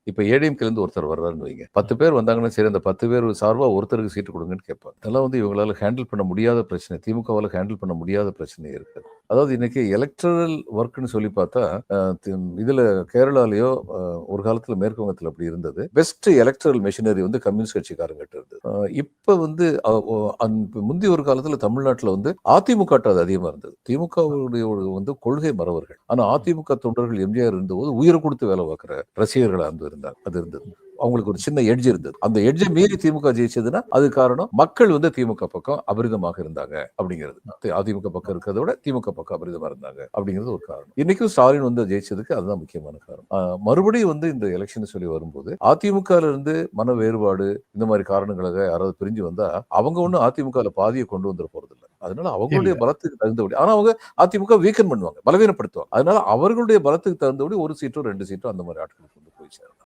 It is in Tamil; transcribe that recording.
இப்ப ஏடிஎம்கேல இருந்து ஒருத்தர் வர்றாருன்னு வைங்க. 10 பேர் வந்தாங்கன்னா, சரி அந்த 10 பேர் சார்பா ஒருத்தருக்கு சீட்டு குடுங்கன்னு கேட்பாங்க. இதெல்லாம் வந்து இவங்களால ஹேண்டில் பண்ண முடியாத பிரச்சனை. திமுகவால ஹேண்டில் பண்ண முடியாத பிரச்சனை இருக்கு. அதாவது இன்னைக்கு எலக்டரல் ஒர்க்ன்னு சொல்லி பார்த்தா, அ இதுல கேரளாலயோ ஒரு காலத்துல மேற்கு வங்கத்துல அப்படி இருந்தது. பெஸ்ட் எலக்டரல் மெஷினரி வந்து கம்யூனிஸ்ட் கட்சிக்காரங்ககிட்ட இருந்தது. இப்ப வந்து அ ஒ அன் முந்தைய ஒரு காலத்துல தமிழ்நாட்டுல வந்து அதிமுகட்ட அது அதிகமா இருந்தது. திமுகவுடைய வந்து கொள்கை மறவர்கள். ஆனா அதிமுக தொண்டர்கள் எம்ஜிஆர் இருந்தபோது உயிர குடுத்து வேலை பார்க்கிற ரசிகர்களா இருந்தாங்க. அது இருந்தது. அவங்களுக்கு ஒரு சின்ன எட்ஜ் இருந்தது. அந்த எட்ஜ மீறி திமுக ஜெயிச்சதுன்னா, அது காரணம் மக்கள் வந்து திமுக பக்கம் அபரிதமாக இருந்தாங்க அப்படிங்கிறது. அதிமுக பக்கம் இருக்கிறத விட திமுக பக்கம் அபரிதமா இருந்தாங்க அப்படிங்கிறது ஒரு காரணம். இன்னைக்கும் ஸ்டாலின் வந்து ஜெயிச்சதுக்கு அதுதான் முக்கியமான காரணம். மறுபடியும் வந்து இந்த எலெக்ஷன் சொல்லி வரும்போது அதிமுகல இருந்து மன வேறுபாடு இந்த மாதிரி காரணங்களாக யாராவது பிரிஞ்சு வந்தா அவங்க ஒண்ணும் அதிமுகல பாதியை கொண்டு வந்துட போறதில்ல. அதனால அவங்களுடைய இல்ல. பலத்துக்கு தகுந்தபடி ஆனா அவங்க அதிமுக வீக்கன் பண்ணுவாங்க, பலவீனப்படுத்துவாங்க. அதனால அவர்களுடைய பலத்துக்கு தகுந்தபடி ஒரு சீட்டோ 2 சீட்டோ அந்த மாதிரி ஆட்களுக்கு வந்து போய் சேரலாம்.